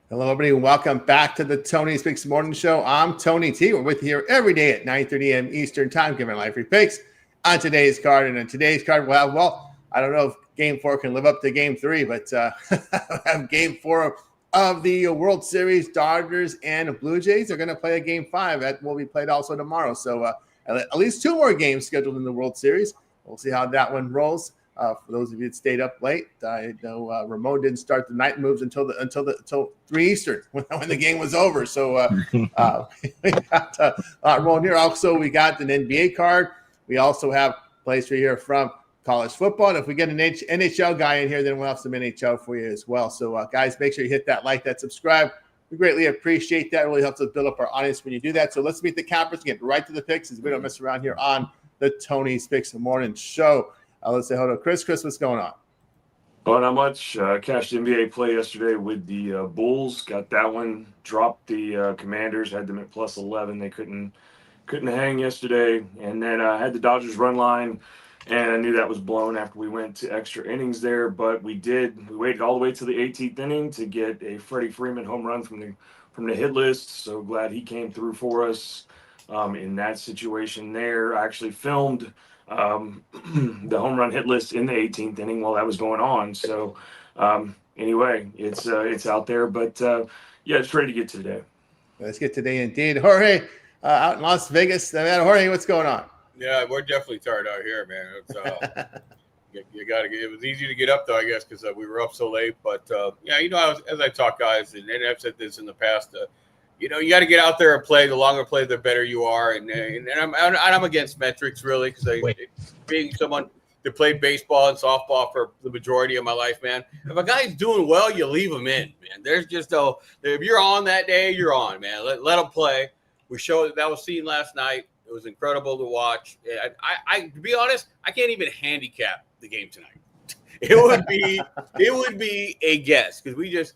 Hello, everybody, and welcome back to the Tony Speaks Morning Show. I'm Tony T. We're with you here every day at 9:30 a.m. Eastern Time, giving live free picks on today's card. And on today's card, well, I don't know if Game 4 can live up to Game 3, but have Game 4 of the World Series. Dodgers and Blue Jays are going to play a Game 5 that will be played also tomorrow. So at least two more games scheduled in the World Series. We'll see how that one rolls. For those of you that stayed up late, I know Ramon didn't start the night moves until 3 Eastern when the game was over. So we got a lot rolling here. Also, we got an NBA card. We also have plays for here from college football. And if we get an NHL guy in here, then we'll have some NHL for you as well. So guys, make sure you hit that like, that subscribe. We greatly appreciate that. It really helps us build up our audience when you do that. So let's meet the campers and get right to the picks as we don't mess around here on the Tony's Picks Morning Show. Let's say hello to Chris. Chris, what's going on? Oh, not much. Cashed NBA play yesterday with the Bulls. Got that one. Dropped the Commanders. Had them at plus 11. They couldn't hang yesterday. And then I had the Dodgers run line, and I knew that was blown after we went to extra innings there. But we did. We waited all the way to the 18th inning to get a Freddie Freeman home run from the hit list. So glad he came through for us in that situation there. I actually filmed the home run hit list in the 18th inning while that was going on. So anyway, it's out there, but yeah, it's ready to get to today. Let's get today indeed. Jorge, out in Las Vegas. Jorge, what's going on? Yeah, we're definitely tired out here, man. It's, you got to get. It was easy to get up though, I guess, because we were up so late. But yeah, as I talk, guys, and I've said this in the past. You got to get out there and play. The longer play, the better you are. And I'm against metrics, really, because being someone that played baseball and softball for the majority of my life, man. If a guy's doing well, you leave him in, man. There's just if you're on that day, you're on, man. Let him play. We showed that was seen last night. It was incredible to watch. I to be honest, I can't even handicap the game tonight. It would be a guess because we just,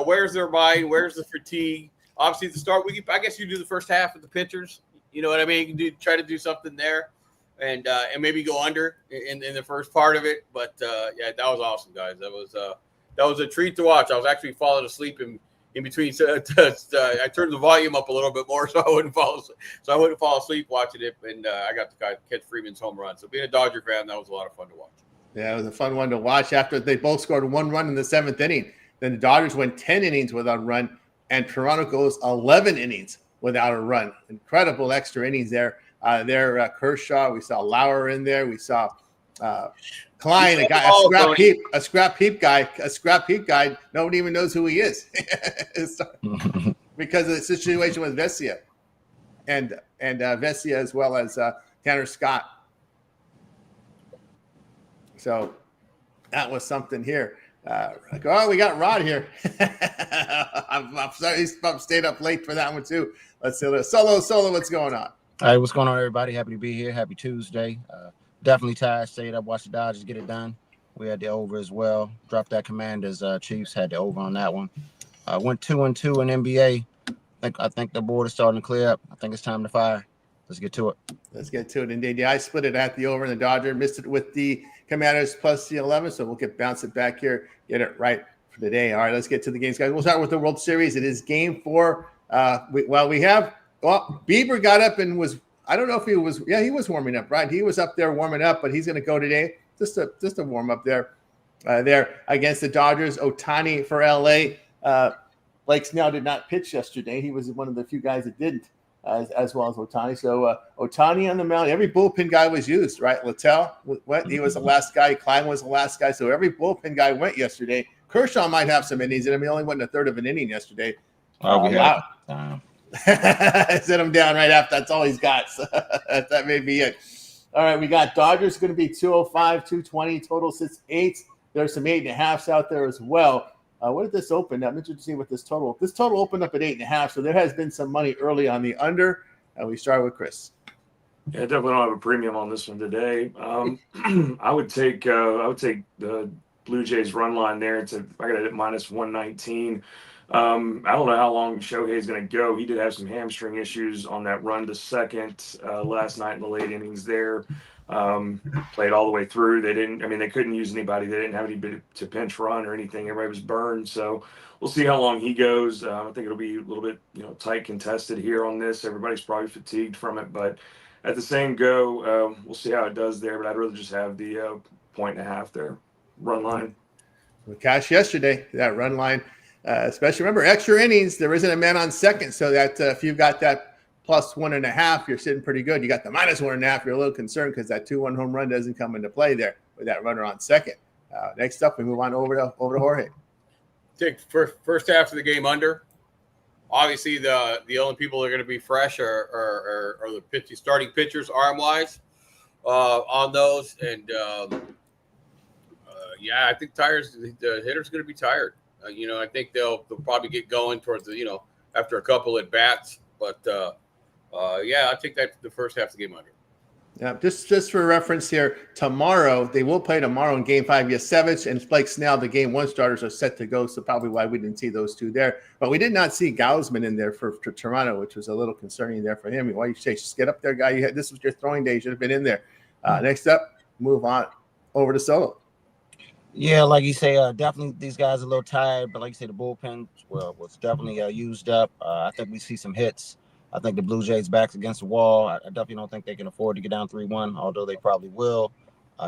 where's their mind? Where's the fatigue? Obviously, at the start, I guess you do the first half of the pitchers. You know what I mean? You can try to do something there, and maybe go under in the first part of it. But yeah, that was awesome, guys. That was a treat to watch. I was actually falling asleep in between. So I turned the volume up a little bit more so I wouldn't fall asleep watching it. And I got to catch Freeman's home run. So being a Dodger fan, that was a lot of fun to watch. Yeah, it was a fun one to watch. After they both scored one run in the 7th inning, then the Dodgers went 10 innings without a run. And Toronto goes 11 innings without a run. Incredible extra innings there. Kershaw, we saw Lauer in there. We saw Klein, a scrap heap guy. Nobody even knows who he is because of the situation with Vesia and Vesia as well as Tanner Scott. So that was something here. We got Rod here. I'm sorry, he's stayed up late for that one too. Let's see. Solo, what's going on? All right, what's going on, everybody? Happy to be here. Happy Tuesday. Definitely tired. Stayed up, watched the Dodgers get it done. We had the over as well. Dropped that Commanders. Chiefs had the over on that one. Went 2-2 in NBA. I think the board is starting to clear up. I think it's time to fire. Let's get to it. Let's get to it. Indeed, yeah, I split it at the over and the Dodger. Missed it with the Commanders plus the 11, so we'll bounce it back here, get it right for the day. All right, let's get to the games, guys. We'll start with the World Series. It is Game 4. Bieber got up and was, I don't know if he was warming up, right? He was up there warming up, but he's going to go today just to warm up there against the Dodgers. Ohtani for LA. Blake Snell did not pitch yesterday. He was one of the few guys that didn't. As well as Ohtani. So Ohtani on the mound. Every bullpen guy was used, right? Littell went. He was the last guy. Klein was the last guy. So every bullpen guy went yesterday. Kershaw might have some innings. He only went in a third of an inning yesterday. Set him down right after. That's all he's got. So that may be it. All right, we got Dodgers going to be 205, 220. Total sits 8. There's some 8.5s out there as well. What did this open? I'm interested to see what this total opened up at 8.5. So there has been some money early on the under. We start with Chris. Yeah, definitely don't have a premium on this one today. I would take the Blue Jays run line there. I got it at minus 119. I don't know how long Shohei is going to go. He did have some hamstring issues on that run to second last night in the late innings there. Played all the way through. They couldn't use anybody. They didn't have anybody to pinch run or anything. Everybody was burned. So we'll see how long he goes. I think it'll be a little bit, tight contested here on this. Everybody's probably fatigued from it, but at the same go, we'll see how it does there. But I'd rather just have the 1.5 there, run line. With Cash yesterday, that run line, especially remember extra innings. There isn't a man on second, so that if you've got that plus 1.5, you're sitting pretty good. You got the minus 1.5, you're a little concerned because that 2-1 home run doesn't come into play there with that runner on second. Next up, we move on over to Jorge. Take first half of the game under. Obviously, the only people that are going to be fresh are the starting pitchers, arm wise, on those. And I think the hitter's going to be tired. I think they'll probably get going towards after a couple at bats, but. I think that the first half of the game under. Yeah, just for reference here, they will play tomorrow in Game 5. Yasevich and Blake Snell, the Game 1 starters, are set to go, so probably why we didn't see those two there. But we did not see Gausman in there for Toronto, which was a little concerning there for him. Why you say, just get up there, guy? This was your throwing day. You should have been in there. Next up, move on over to Solo. Yeah, like you say, definitely these guys are a little tired, but like you say, the bullpen was definitely used up. I think we see some hits. I think the Blue Jays' back's against the wall. I definitely don't think they can afford to get down 3-1, although they probably will.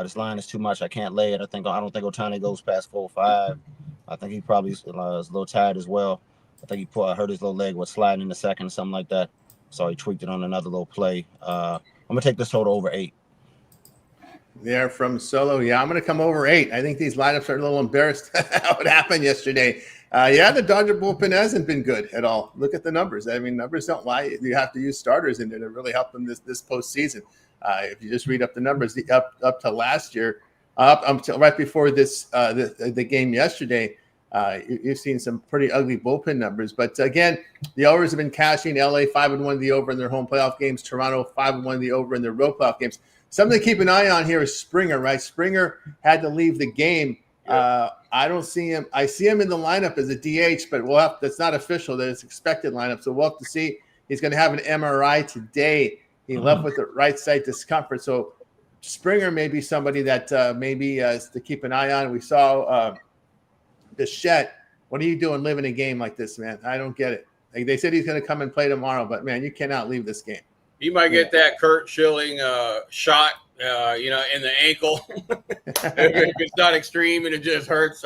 This line is too much. I can't lay it. I don't think Ohtani goes past 4-5. I think he probably is a little tired as well. I think he hurt his little leg, sliding in the second or something like that. So he tweaked it on another little play. I'm going to take this total over 8. There from Solo. Yeah, I'm going to come over 8. I think these lineups are a little embarrassed how it happened yesterday. The Dodger bullpen hasn't been good at all. Look at the numbers. I mean, numbers don't lie. You have to use starters in there to really help them this postseason. If you just read up the numbers, up to last year, up until right before this the game yesterday, you've seen some pretty ugly bullpen numbers. But again, the overs have been cashing. LA 5-1 the over in their home playoff games. Toronto 5-1 the over in their road playoff games. Something to keep an eye on here is Springer, right? Springer had to leave the game. I don't see him. I see him in the lineup as a DH, but that's not official. That it's expected lineup. So we'll have to see. He's going to have an MRI today. He left with the right side discomfort. So Springer may be somebody that is to keep an eye on. We saw Bichette. What are you doing living a game like this, man? I don't get it. Like they said he's going to come and play tomorrow, but man, you cannot leave this game. He might get that Kurt Schilling shot, in the ankle. If it's not extreme and it just hurts,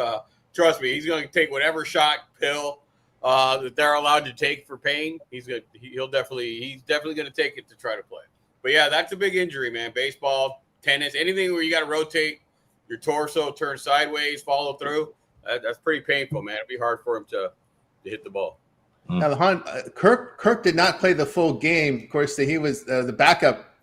trust me, he's going to take whatever shot, pill that they're allowed to take for pain. He's definitely going to take it to try to play. But yeah, that's a big injury, man. Baseball, tennis, anything where you got to rotate your torso, turn sideways, follow through. That's pretty painful, man. It'd be hard for him to hit the ball. Now, Kirk did not play the full game. Of course, he was the backup,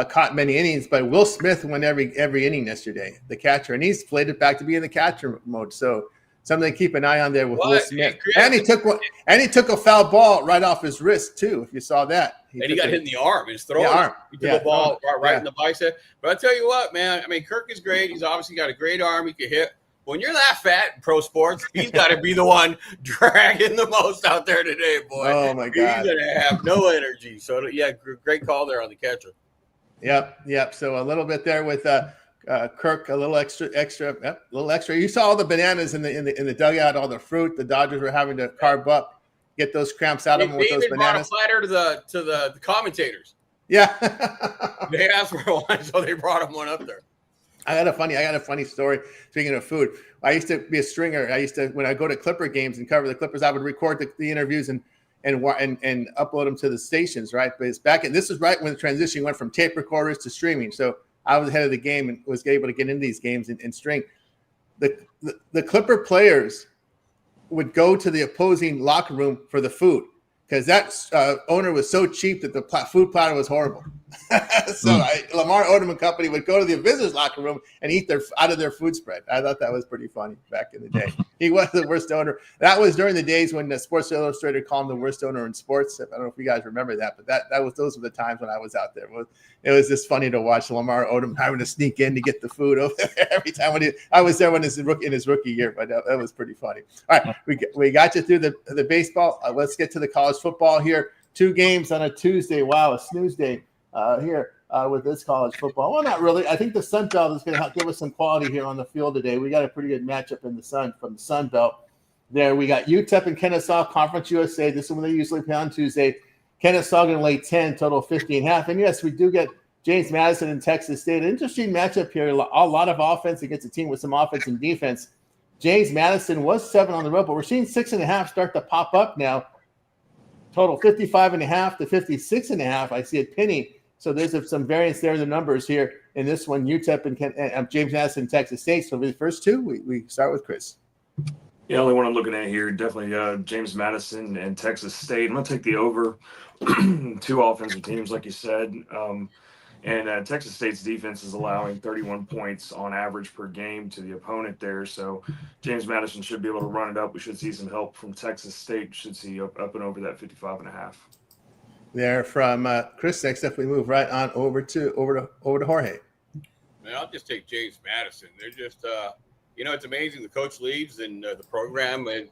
caught many innings, but Will Smith won every inning yesterday, the catcher, and he's played it back to be in the catcher mode. So something to keep an eye on there with Will Smith. And he took a foul ball right off his wrist too. If you saw that, he got hit in the arm, his throat. Arm. He took a ball right in the bicep. But I tell you what, man. I mean, Kirk is great. He's obviously got a great arm. He can hit. When you're that fat in pro sports, he's got to be the one dragging the most out there today, boy. Oh, my God. He's going to have no energy. So, yeah, great call there on the catcher. Yep. So a little bit there with Kirk, a little extra. You saw all the bananas in the dugout, all the fruit. The Dodgers were having to carb up, get those cramps out of them with those bananas. Brought a platter to the commentators. Yeah. They asked for one, so they brought him one up there. I got a funny story. Speaking of food, I used to be a stringer. When I go to Clipper games and cover the Clippers, I would record the interviews and upload them to the stations, right? But this was right when the transition went from tape recorders to streaming. So I was ahead of the game and was able to get into these games and string. The Clipper players would go to the opposing locker room for the food because that owner was so cheap that the food platter was horrible. So Lamar Odom and company would go to the visitors' locker room and eat out of their food spread. I thought that was pretty funny back in the day. He was the worst owner. That was during the days when the Sports Illustrated called him the worst owner in sports. I don't know if you guys remember that, but those were the times when I was out there. It was just funny to watch Lamar Odom having to sneak in to get the food over there every time I was there in his rookie year. But that was pretty funny. All right, we got you through the baseball. Let's get to the college football here. 2 games on a Tuesday. Wow, a snooze day. Here, with this college football. Well, not really. I think the Sun Belt is going to give us some quality here on the field today. We got a pretty good matchup in the Sun from the Sun Belt. There we got UTEP and Kennesaw, Conference USA. This is when they usually play on Tuesday. Kennesaw going to lay 10, total 50.5. And yes, we do get James Madison and Texas State. An interesting matchup here. A lot of offense against a team with some offense and defense. James Madison was 7 on the road, but we're seeing 6.5 start to pop up now. Total 55.5 to 56.5. I see it pinning. So there's some variance there in the numbers here in this one. UTEP and James Madison, Texas State. So for the first two, we start with Chris. Yeah, only one I'm looking at here, definitely James Madison and Texas State. I'm going to take the over. 2 offensive teams, like you said. And Texas State's defense is allowing 31 points on average per game to the opponent there. So James Madison should be able to run it up. We should see some help from Texas State. Should see up and over that 55.5. There from Chris. Next up, we move right on over to Jorge. Man, I'll just take James Madison. They're just, it's amazing. The coach leaves and the program and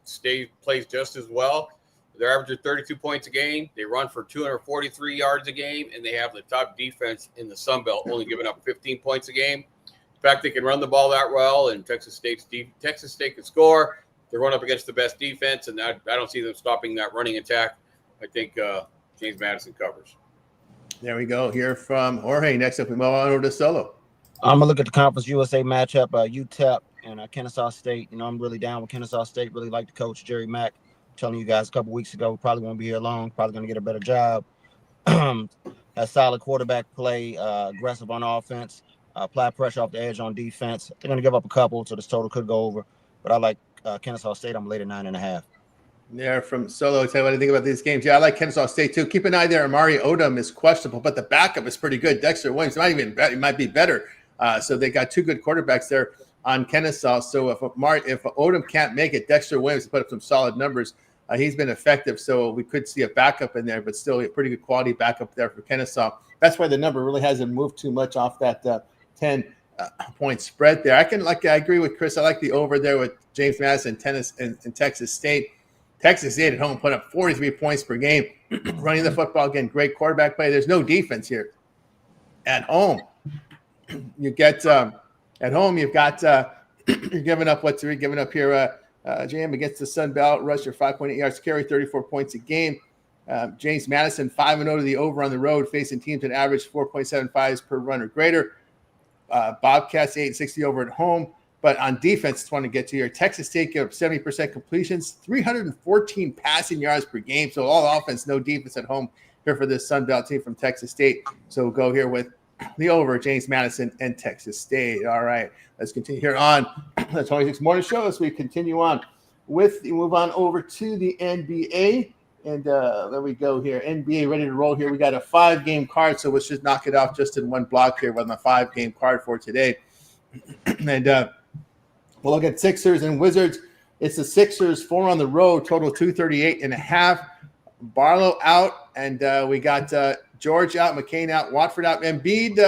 plays just as well. They're averaging 32 points a game. They run for 243 yards a game, and they have the top defense in the Sun Belt, only giving up 15 points a game. In fact, they can run the ball that well, and Texas State can score. They're going up against the best defense, and I don't see them stopping that running attack. I think James Madison covers. There we go. Here from Jorge. Next up, we move on over to Solo. I'm going to look at the Conference USA matchup, UTEP and Kennesaw State. I'm really down with Kennesaw State. Really like the coach, Jerry Mack. Telling you guys a couple weeks ago, probably won't be here long, probably going to get a better job. Has solid quarterback play, aggressive on offense, apply pressure off the edge on defense. They're going to give up a couple, so this total could go over. But I like Kennesaw State. I'm late at 9.5. There from Solo. Tell you what I think about these games. Yeah, I like Kennesaw State too. Keep an eye there. Amari Odom is questionable, but the backup is pretty good. Dexter Williams might be better. So they got 2 good quarterbacks there on Kennesaw. So if Odom can't make it, Dexter Williams put up some solid numbers. He's been effective, so we could see a backup in there, but still a pretty good quality backup there for Kennesaw. That's why the number really hasn't moved too much off that 10-point spread there. I agree with Chris. I like the over there with James Madison and Texas State. Texas State at home put up 43 points per game, running the football again. Great quarterback play. There's no defense here. At home, you get at home. You've got you're giving up what's giving up here. JM against the Sun Belt, rusher 5.8 yards carry, 34 points a game. James Madison 5-0 to the over on the road, facing teams that average 4.75s per run or greater. Bobcats 8-60 over at home. But on defense, it's one to get to here. Texas State gave up 70% completions, 314 passing yards per game. So all offense, no defense at home here for this Sun Belt team from Texas State. So we'll go here with the over, James Madison and Texas State. All right, let's continue here on the 26 Morning Show as we continue on move on over to the NBA. And there we go here. NBA ready to roll here. We got a 5-game card, so let's just knock it off just in one block here on the 5-game card for today. And we'll look at Sixers and Wizards. It's the Sixers, 4 on the road, total 238.5. Barlow out, and we got George out, McCain out, Watford out. Embiid,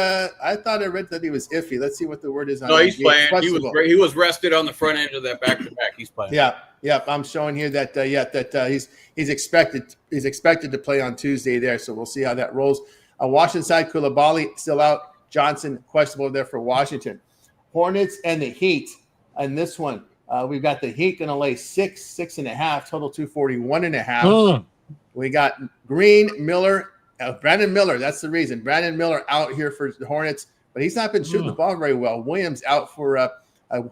I thought I read that he was iffy. Let's see what the word is on. No, he's playing. He was rested on the front end of that back-to-back. He's playing. Yeah. I'm showing here that he's expected to play on Tuesday there. So we'll see how that rolls. Washington side, Koulibaly still out. Johnson questionable there for Washington. Hornets and the Heat. And this one, we've got the Heat going to lay 6.5, total 241.5. We got Green, Miller. Brandon Miller, that's the reason. Brandon Miller out here for the Hornets, but he's not been shooting the ball very well. Williams out for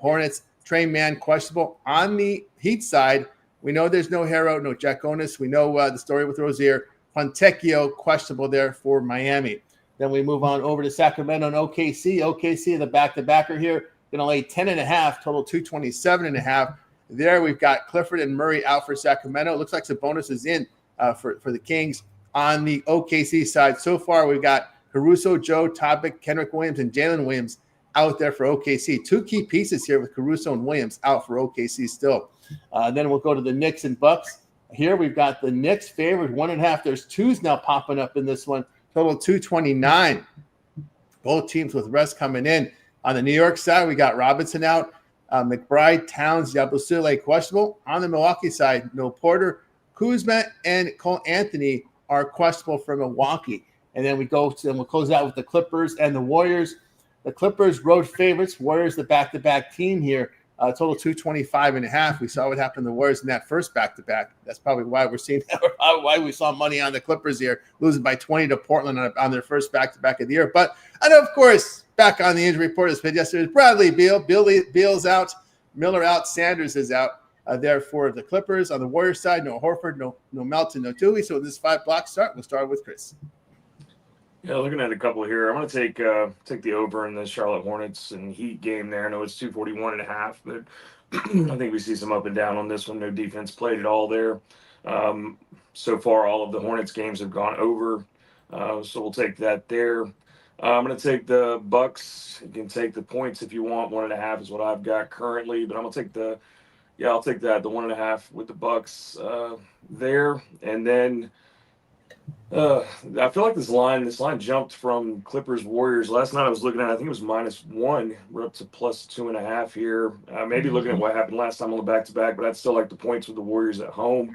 Hornets. Trey Mann questionable. On the Heat side, we know there's no Harrow, no Jaconis. We know the story with Rozier. Fontecchio questionable there for Miami. Then we move on over to Sacramento and OKC. OKC, the back-to-backer here, going to lay 10.5, total 227.5. There we've got Clifford and Murray out for Sacramento. It looks like Sabonis is in for the Kings. On the OKC side, so far we've got Caruso, Joe, Topic, Kendrick Williams, and Jalen Williams out there for OKC. 2 key pieces here with Caruso and Williams out for OKC still. Then we'll go to the Knicks and Bucks. Here we've got the Knicks favored 1.5. There's 2s now popping up in this one. Total 229. Both teams with rest coming in. On the New York side, we got Robinson out. McBride, Towns, Yabusele questionable. On the Milwaukee side, no Porter, Kuzma, and Cole Anthony are questionable for Milwaukee. And then we'll close out with the Clippers and the Warriors. The Clippers road favorites. Warriors the back-to-back team here. Total 225.5. We saw what happened to the Warriors in that first back-to-back. That's probably why we're seeing why we saw money on the Clippers here, losing by 20 to Portland on their first back-to-back of the year. But I know, of course, back on the injury report as yesterday, Bradley Beal. Beal's out. Miller out. Sanders is out. There for the Clippers. On the Warriors side, no Horford, no Melton, no Dewey. So this 5-block start, we'll start with Chris. Yeah, looking at a couple here. I'm going to take the over in the Charlotte Hornets and Heat game there. I know it's 241.5, but I think we see some up and down on this one. No defense played at all there. So far, all of the Hornets games have gone over, so we'll take that there. I'm going to take the Bucks. You can take the points if you want. 1.5 is what I've got currently, but I'm going to take I'll take that, the 1.5 with the Bucks there, and then. I feel like this line jumped from Clippers Warriors. Last night I was looking at, I think it was -1. We're up to +2.5 here. Maybe looking at what happened last time on the back-to-back, but I'd still like the points with the Warriors at home.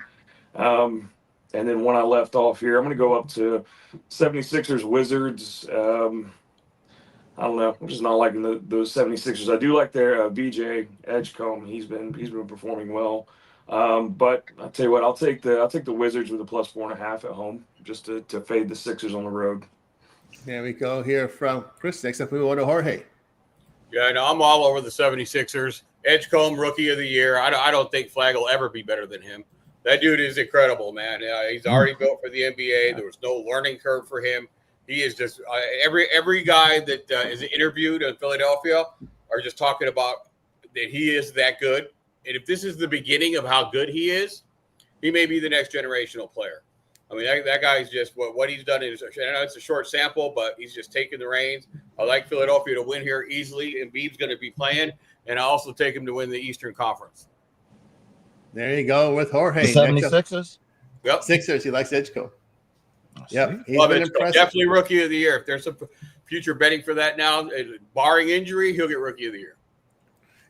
And then when I left off here, I'm going to go up to 76ers Wizards. I don't know. I'm just not liking those 76ers. I do like their VJ Edgecombe. He's been performing well. But I'll tell you what, I'll take the Wizards with a +4.5 at home, just to fade the Sixers on the road. There we go here from Chris. Next up, we go to Jorge. Yeah, no, I'm all over the 76ers. Edgecombe, Rookie of the Year. I don't think Flagg will ever be better than him. That dude is incredible, man. He's already built for the NBA. There was no learning curve for him. He is just every guy that is interviewed in Philadelphia are just talking about that he is that good. And if this is the beginning of how good he is, he may be the next generational player. I mean, that guy's just what he's done. I know it's a short sample, but he's just taking the reins. I like Philadelphia to win here easily. Embiid's going to be playing, and I also take him to win the Eastern Conference. There you go with Jorge. The 76ers? Yep. Sixers. He likes Edgecombe. Yep. Love it. Definitely Rookie of the Year. If there's some future betting for that now, barring injury, he'll get Rookie of the Year.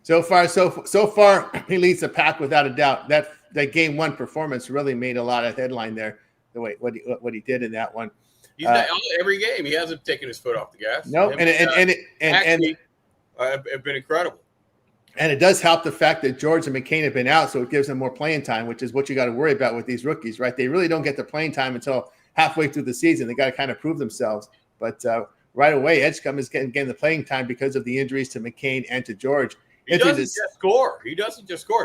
So far, he leads the pack without a doubt. That game one performance really made a lot of headline there. The way what he did in that one. He's not, every game he hasn't taken his foot off the gas. No, and have been incredible. And it does help the fact that George and McCain have been out, so it gives them more playing time, which is what you got to worry about with these rookies, right? They really don't get the playing time until halfway through the season. They got to kind of prove themselves. But right away, Edgecombe is getting the playing time because of the injuries to McCain and to George. He doesn't just score. He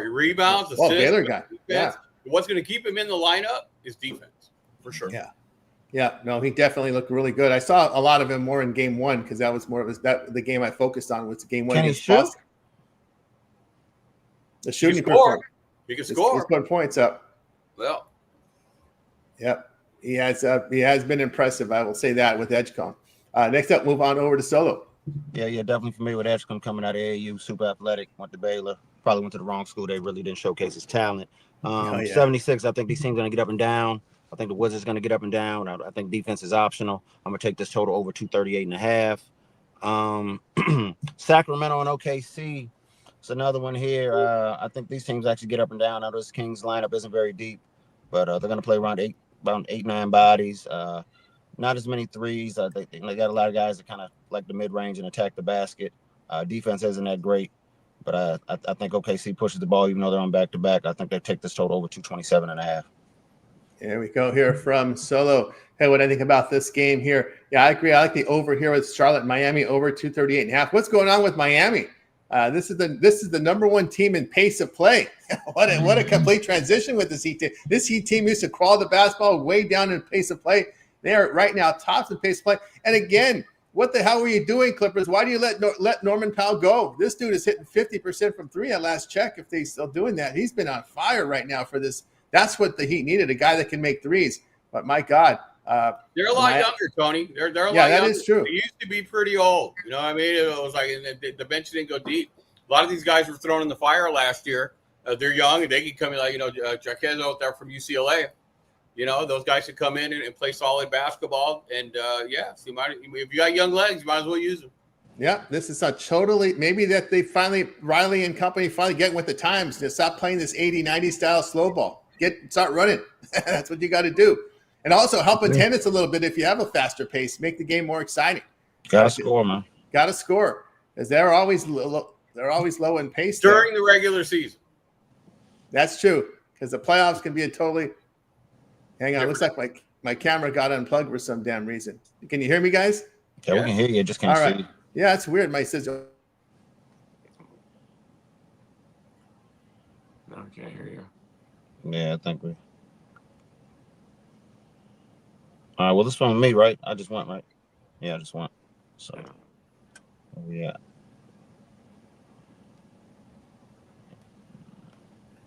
rebounds, assists. Baylor guy. Yeah. What's going to keep him in the lineup is defense, for sure. Yeah. Yeah. No, he definitely looked really good. I saw a lot of him more in game one because that was more of the game I focused on was game one. Can he shoot? Boston. The shooting he can score. He's putting points up. Well. Yep. He has been impressive. I will say that with Edgecombe. Next up, move on over to Solo. Yeah, definitely familiar with Edgecombe coming out of AAU, super athletic, went to Baylor, probably went to the wrong school. They really didn't showcase his talent. 76, I think these teams are going to get up and down. I think the Wizards are going to get up and down. I think defense is optional. I'm going to take this total over 238.5. Sacramento and OKC. It's another one here. I think these teams actually get up and down. Now this Kings lineup isn't very deep, but they're going to play around 8-9 bodies. Not as many threes. They got a lot of guys that kind of like the mid-range and attack the basket. Defense isn't that great, but I think OKC pushes the ball even though they're on back-to-back. I think they take this total over 227.5. Here we go here from Solo. Hey, what I think about this game here. Yeah, I agree. I like the over here with Charlotte and Miami over 238.5. What's going on with Miami? This is the number one team in pace of play. What a complete transition with this Heat team. This Heat team used to crawl the basketball way down in pace of play. They are right now tops in pace of play. And again, what the hell were you doing, Clippers? Why do you let Norman Powell go? This dude is hitting 50% from three at last check. If they're still doing that, he's been on fire right now for this. That's what the Heat needed, a guy that can make threes. But my God. They're a lot younger, Tony. They're a lot younger. Yeah, that is true. They used to be pretty old. You know what I mean? It was like the bench didn't go deep. A lot of these guys were thrown in the fire last year. They're young, and they can come in like, Jaquez out there from UCLA. Those guys can come in and play solid basketball. And, if you got young legs, you might as well use them. Yeah, this is a totally – maybe that they finally – Riley and company finally getting with the times to stop playing this 80-90 style slow ball. Start running. That's what you got to do. And also help attendance a little bit if you have a faster pace. Make the game more exciting. Gotta score, man. Gotta score, because they're always low in pace during the regular season. That's true, because the playoffs can be a totally. Hang on, it looks like my camera got unplugged for some damn reason. Can you hear me, guys? Yeah, we can hear you. Just can't All right. see. Yeah, it's weird. My sister. No, I can't hear you. Yeah, I think we. All right. Well, this one with me, right? I just went, right? Yeah, I just went. So, yeah.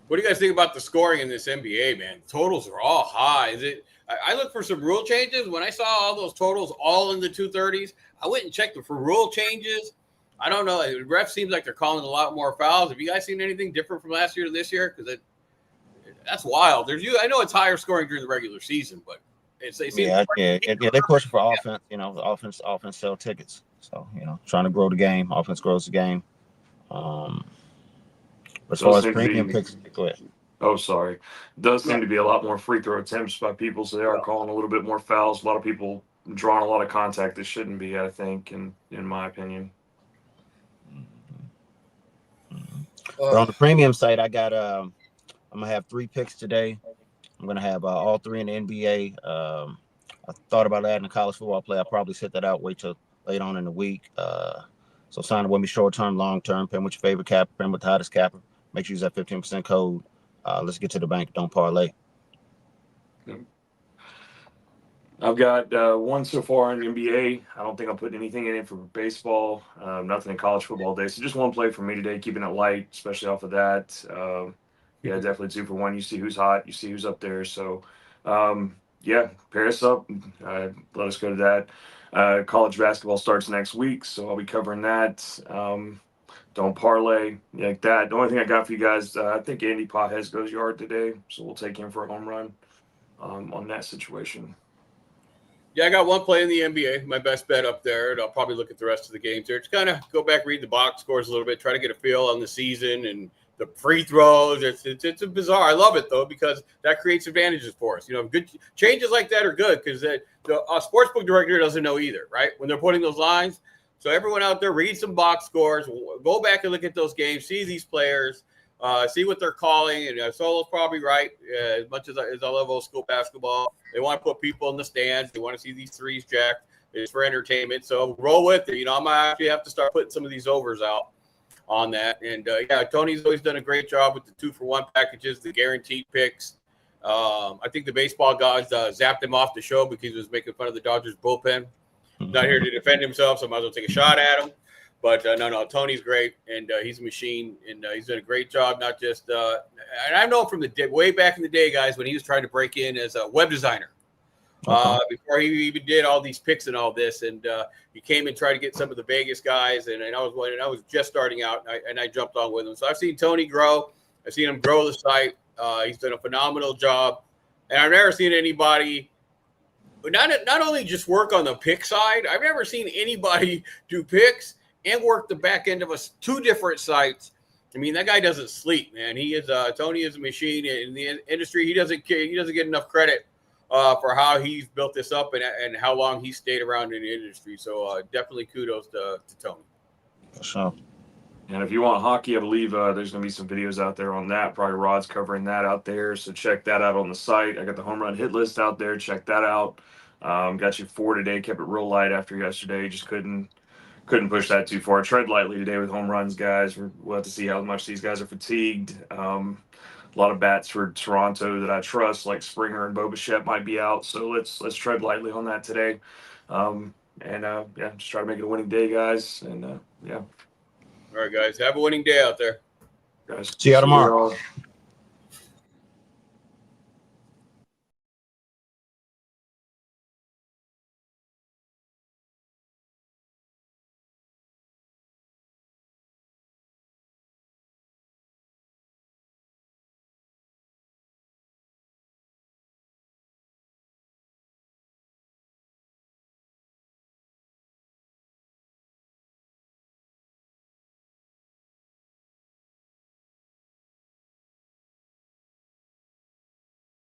What do you guys think about the scoring in this NBA, man? Totals are all high. Is it? I looked for some rule changes. When I saw all those totals all in the 230s, I went and checked for rule changes. I don't know. The ref seems like they're calling a lot more fouls. Have you guys seen anything different from last year to this year? Because that's wild. I know it's higher scoring during the regular season, but they push for offense. You know, offense sell tickets. So trying to grow the game. Offense grows the game. As far as premium picks, go ahead. Oh, sorry. It does seem to be a lot more free throw attempts by people, so they are calling a little bit more fouls. A lot of people drawing a lot of contact that shouldn't be, I think, in my opinion. But on the premium site, I got I'm gonna have 3 picks today. I'm gonna have all 3 in the NBA. I thought about adding a college football play. I'll probably set that out, wait till late on in the week. So sign up with me short term, long term, pin with your favorite capper, pin with the hottest capper. Make sure you use that 15% code. Let's get to the bank. Don't parlay. I've got one so far in the NBA. I don't think I'll put anything in it for baseball. Nothing in college football day. So just one play for me today, keeping it light, especially off of that. Definitely 2 for 1. You see who's hot. You see who's up there. So, pair us up. Let us go to that. College basketball starts next week, so I'll be covering that. Don't parlay like that. The only thing I got for you guys, I think Andy Pajes goes yard today, so we'll take him for a home run on that situation. Yeah, I got one play in the NBA, my best bet up there, and I'll probably look at the rest of the games here. Just kind of go back, read the box scores a little bit, try to get a feel on the season and the free throws. It's bizarre. I love it, though, because that creates advantages for us. Good changes like that are good because the sportsbook director doesn't know either, right, when they're putting those lines. So everyone out there, read some box scores, go back and look at those games, see these players, see what they're calling. And Solo's probably right. As much as I love old school basketball, they want to put people in the stands. They want to see these threes jacked. It's for entertainment. So roll with it. I might actually have to start putting some of these overs out on that. And, Tony's always done a great job with the 2 for 1 packages, the guaranteed picks. I think the baseball guys zapped him off the show because he was making fun of the Dodgers bullpen. Not here to defend himself, so I might as well take a shot at him. But no, Tony's great, and he's a machine, and he's done a great job. Not just, and I know from the way back in the day, guys, when he was trying to break in as a web designer, before he even did all these picks and all this, and he came and tried to get some of the Vegas guys, and I was just starting out, and I jumped on with him. So I've seen Tony grow. I've seen him grow the site. He's done a phenomenal job, and I've never seen anybody. But not only just work on the pick side, I've never seen anybody do picks and work the back end of 2 different sites. I mean, that guy doesn't sleep, man. Tony is a machine in the industry. He doesn't get enough credit for how he's built this up and how long he stayed around in the industry. So definitely kudos to Tony. For sure. And if you want hockey, I believe there's going to be some videos out there on that. Probably Rod's covering that out there. So check that out on the site. I got the home run hit list out there. Check that out. Got you 4 today. Kept it real light after yesterday. Just couldn't push that too far. Tread lightly today with home runs, guys. We'll have to see how much these guys are fatigued. A lot of bats for Toronto that I trust, like Springer and Boba might be out. So let's tread lightly on that today. Just try to make it a winning day, guys. And All right, guys. Have a winning day out there. Guys. See you tomorrow.